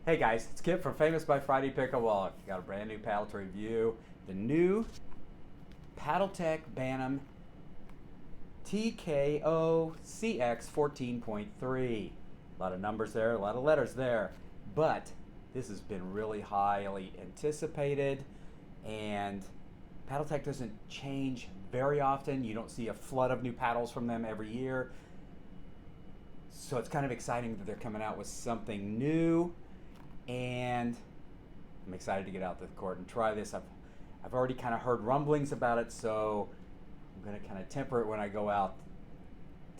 Hey guys, it's Kip from Famous by Friday Pickleball. Got a brand new paddle to review. The new Paddletek Bantam TKO-CX 14.3. A lot of numbers there, a lot of letters there. But this has been really highly anticipated, and Paddletek doesn't change very often. You don't see a flood of new paddles from them every year. So it's kind of exciting that they're coming out with something new. And I'm excited to get out to the court and try this. I've already kind of heard rumblings about it, so I'm going to kind of temper it when I go out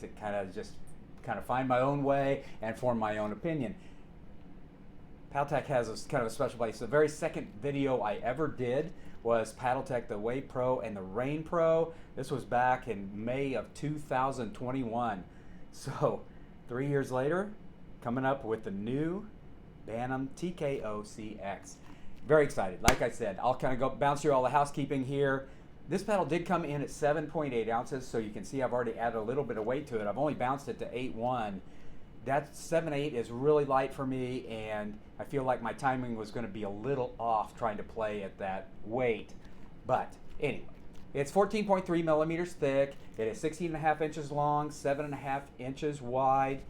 to kind of find my own way and form my own opinion. Paddletek has kind of a special place. The very second video I ever did was Paddletek, the Wave Pro and the Rain Pro. This was back in May of 2021. So 3 years later, coming up with the new Bantam TKO-CX. Very excited. Like I said, I'll kind of go bounce through all the housekeeping here. This paddle did come in at 7.8 ounces, so you can see I've already added a little bit of weight to it. I've only bounced it to 8.1. That 7.8 is really light for me, and I feel like my timing was going to be a little off trying to play at that weight. But anyway, it's 14.3 millimeters thick. It is 16.5 inches long, 7.5 inches wide.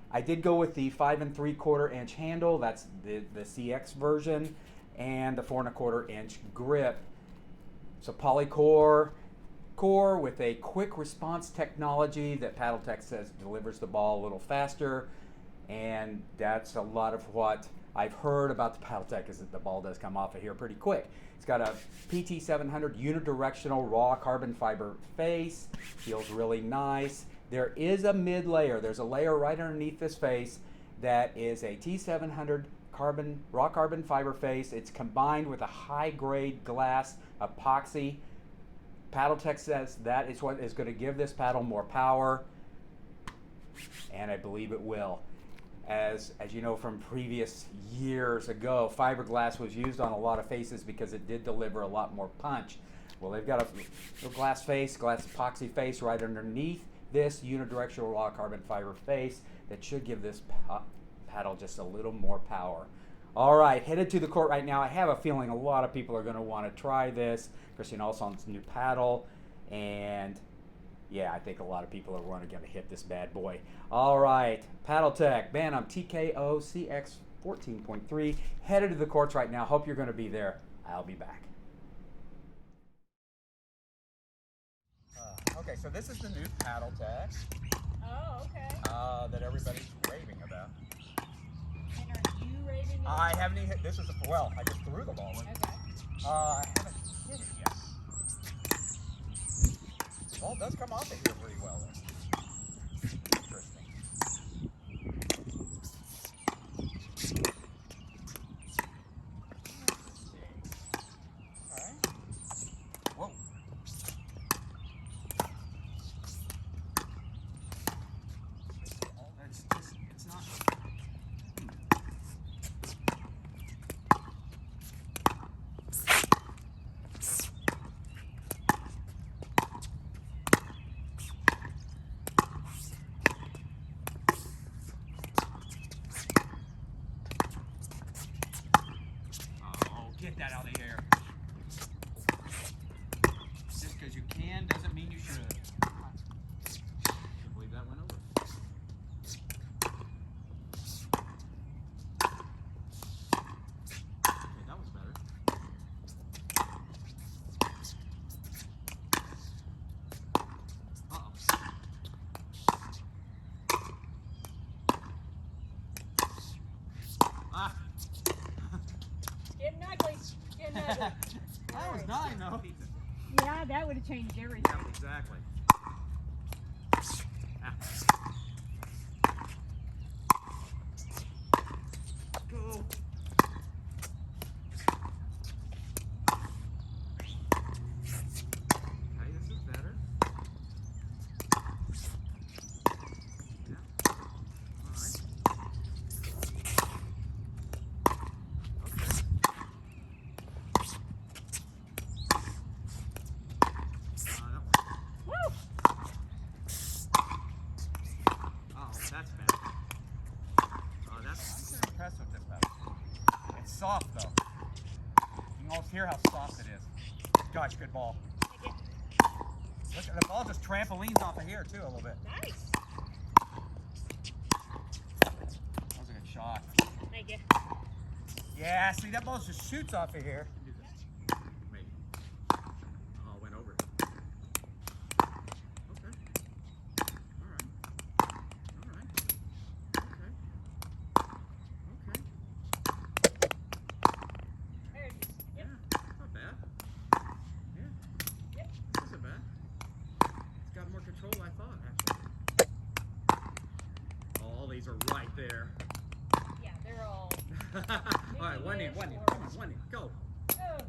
I did go with the 5 3/4 inch handle. That's the CX version, and the 4 1/4 inch grip. It's a polycore core with a quick response technology that Paddletek says delivers the ball a little faster, and that's a lot of what I've heard about the Paddletek, is that the ball does come off of here pretty quick. It's got a PT 700 unidirectional raw carbon fiber face. Feels really nice. There is a mid layer. There's a layer right underneath this face that is a T700 raw carbon fiber face. It's combined with a high grade glass epoxy. Paddletek says that is what is going to give this paddle more power, and I believe it will. As you know from previous years ago, fiberglass was used on a lot of faces because it did deliver a lot more punch. Well, they've got a little glass epoxy face right underneath this unidirectional raw carbon fiber face that should give this paddle just a little more power. All right, headed to the court right now. I have a feeling a lot of people are going to want to try this. Christian Olsson's new paddle, and yeah, I think a lot of people are going to hit this bad boy. All right, Paddletek Bantam TKO-CX 14.3, headed to the courts right now. Hope you're going to be there. I'll be back. Okay, so this is the new Paddletek. Oh, okay. That everybody's raving about. And are you raving about I haven't even hit. This is I just threw the ball. Okay. I haven't hit it yet. The ball does come off of here pretty well. Interesting. All right. Whoa. It's not. Get that out of here. Just because you can doesn't mean you should. I believe that went over. Okay, that was better. Uh-oh. Ah! Getting ugly. Getting ugly. That was 9 though. Yeah, that would have changed everything. Yeah, exactly. Ah. Go. Okay, this is better. Yeah. All right. Okay. Woo! That's bad. Oh, I'm impressed with this paddle. soft though. You can almost hear how soft it is. Gosh, good ball. Look, the ball just trampolines off of here too a little bit. Nice. That was a good shot. Thank you. Yeah, see that ball just shoots off of here. Wait. Oh, it went over. Okay. All right. All right. Okay. Okay. There it is. Yep. Yeah, not bad. Yeah. Yep. This isn't bad. It's got more control than I thought, actually. All these are right there. Yeah, they're all. All right, one in. Come on, one in. Go.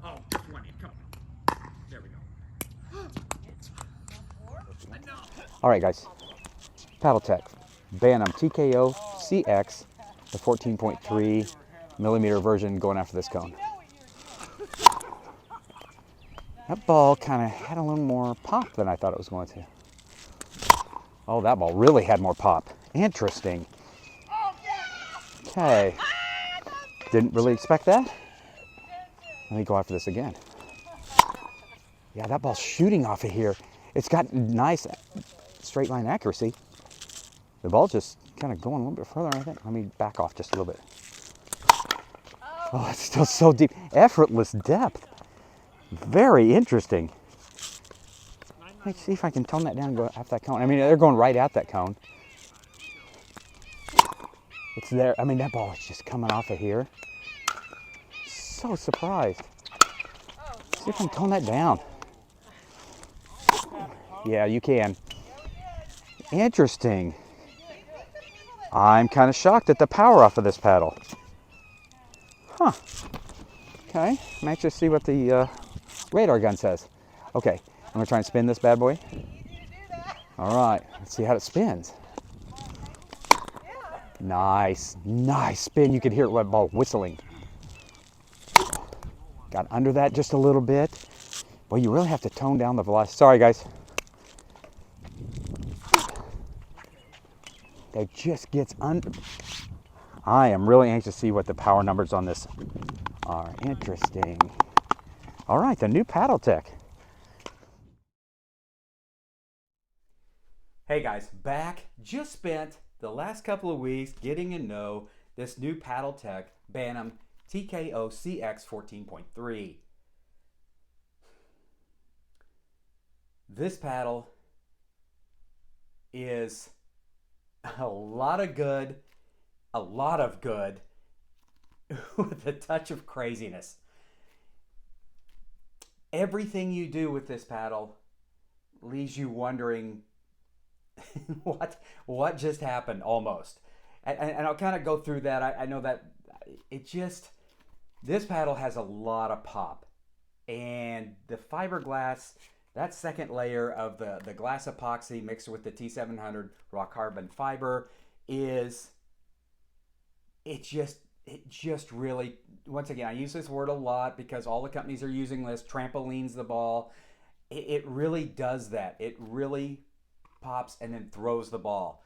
Oh, just one in. Come on. There we go. All right, guys. Paddletek Bantam TKO-CX, the 14.3 millimeter version, going after this cone. That ball kind of had a little more pop than I thought it was going to. Oh, that ball really had more pop. Interesting. Okay. Didn't really expect that. Let me go after this again. Yeah, that ball's shooting off of here. It's got nice straight line accuracy. The ball's just kind of going a little bit further, I think. Let me back off just a little bit. Oh, it's still so deep. Effortless depth. Very interesting. Let me see if I can tone that down and go after that cone. I mean, they're going right at that cone. It's there. I mean, that ball is just coming off of here. So surprised. See if I can tone that down. Yeah, you can. Interesting. I'm kind of shocked at the power off of this paddle. Huh. Okay, I'm anxious to see what the radar gun says. Okay, I'm gonna try and spin this bad boy. All right, let's see how it spins. Nice, nice spin. You could hear that ball whistling. Got under that just a little bit. Well, you really have to tone down the velocity. Sorry, guys. It just gets under. I am really anxious to see what the power numbers on this are. Interesting. All right, the new Paddletek. Hey guys, back. Just spent the last couple of weeks getting to know this new Paddletek Bantam TKO-CX 14.3. This paddle is a lot of good with a touch of craziness. Everything you do with this paddle leaves you wondering what just happened almost. And I'll kind of go through that. I know that this paddle has a lot of pop. And the fiberglass, that second layer of the glass epoxy mixed with the T700 raw carbon fiber it just really, once again, I use this word a lot because all the companies are using this, trampolines the ball. It really does that. It really pops and then throws the ball.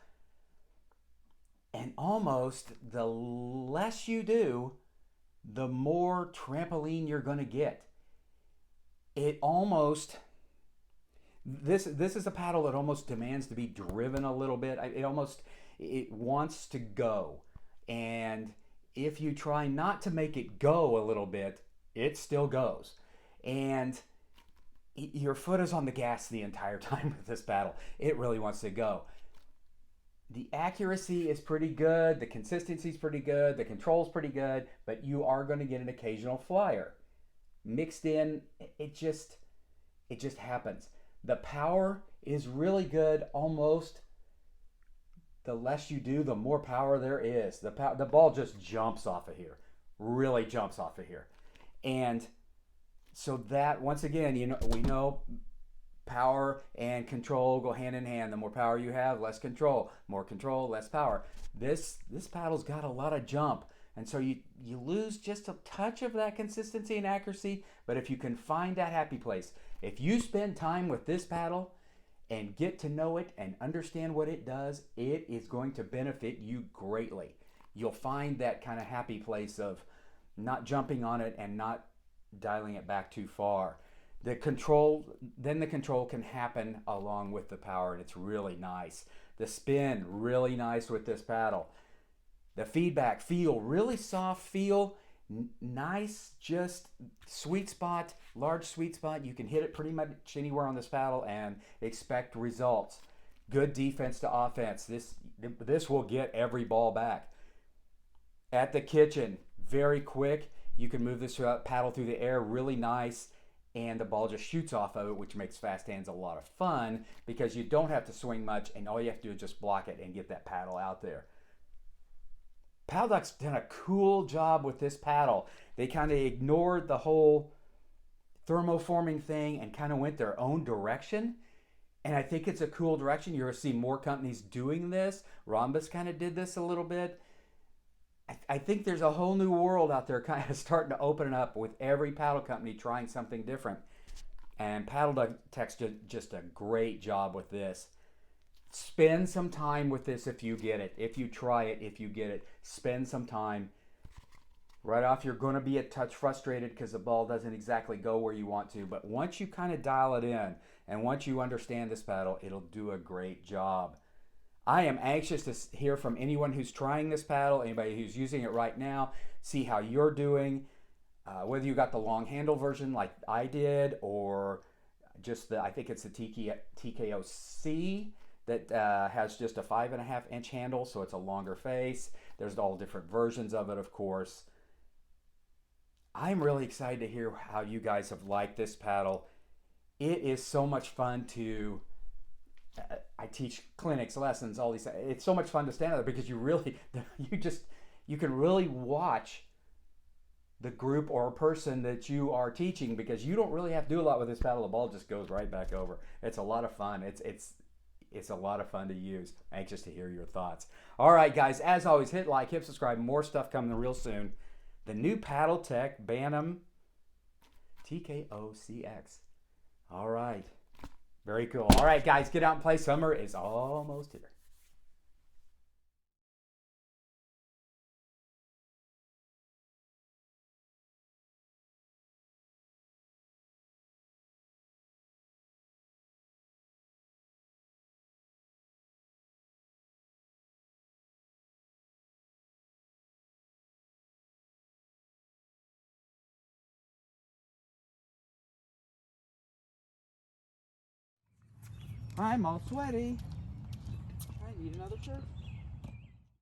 And almost the less you do, the more trampoline you're going to get. This is a paddle that almost demands to be driven a little bit. It wants to go. And if you try not to make it go a little bit, it still goes. And your foot is on the gas the entire time with this paddle. It really wants to go. The accuracy is pretty good. The consistency is pretty good. The control is pretty good. But you are going to get an occasional flyer. Mixed in, it just happens. The power is really good. Almost the less you do, the more power there is. The ball just jumps off of here. Really jumps off of here. And so that, once again, we know power and control go hand in hand. The more power you have, less control. More control, less power. This paddle's got a lot of jump. And so you lose just a touch of that consistency and accuracy. But if you can find that happy place, if you spend time with this paddle and get to know it and understand what it does, it is going to benefit you greatly. You'll find that kind of happy place of not jumping on it and not dialing it back too far. The control, then the control can happen along with the power, and it's really nice. The spin, really nice with this paddle. The feedback, feel, really soft feel, nice, just sweet spot, large sweet spot. You can hit it pretty much anywhere on this paddle and expect results. Good defense to offense. This will get every ball back. At the kitchen, very quick. You can move this paddle through the air really nice, and the ball just shoots off of it, which makes fast hands a lot of fun because you don't have to swing much, and all you have to do is just block it and get that paddle out there. Paddletek's done a cool job with this paddle. They kind of ignored the whole thermoforming thing and kind of went their own direction. And I think it's a cool direction. You're going to see more companies doing this. Rhombus kind of did this a little bit. I think there's a whole new world out there kind of starting to open up with every paddle company trying something different. And Paddletek's just a great job with this. Spend some time with this if you get it. If you try it, if you get it, spend some time. Right off, you're going to be a touch frustrated because the ball doesn't exactly go where you want to. But once you kind of dial it in and once you understand this paddle, it'll do a great job. I am anxious to hear from anyone who's trying this paddle, anybody who's using it right now, see how you're doing, whether you got the long handle version like I did or just I think it's the TKO-C that has just a 5.5-inch handle, so it's a longer face. There's all different versions of it, of course. I'm really excited to hear how you guys have liked this paddle. It is so much fun to I teach clinics, lessons, all these. It's so much fun to stand there because you can really watch the group or person that you are teaching because you don't really have to do a lot with this paddle. The ball just goes right back over. It's a lot of fun. It's a lot of fun to use. Anxious to hear your thoughts. All right, guys. As always, hit like, hit subscribe. More stuff coming real soon. The new Paddletek Bantam TKO-CX. All right. Very cool. All right, guys, get out and play. Summer is almost here. I'm all sweaty. I need another shirt.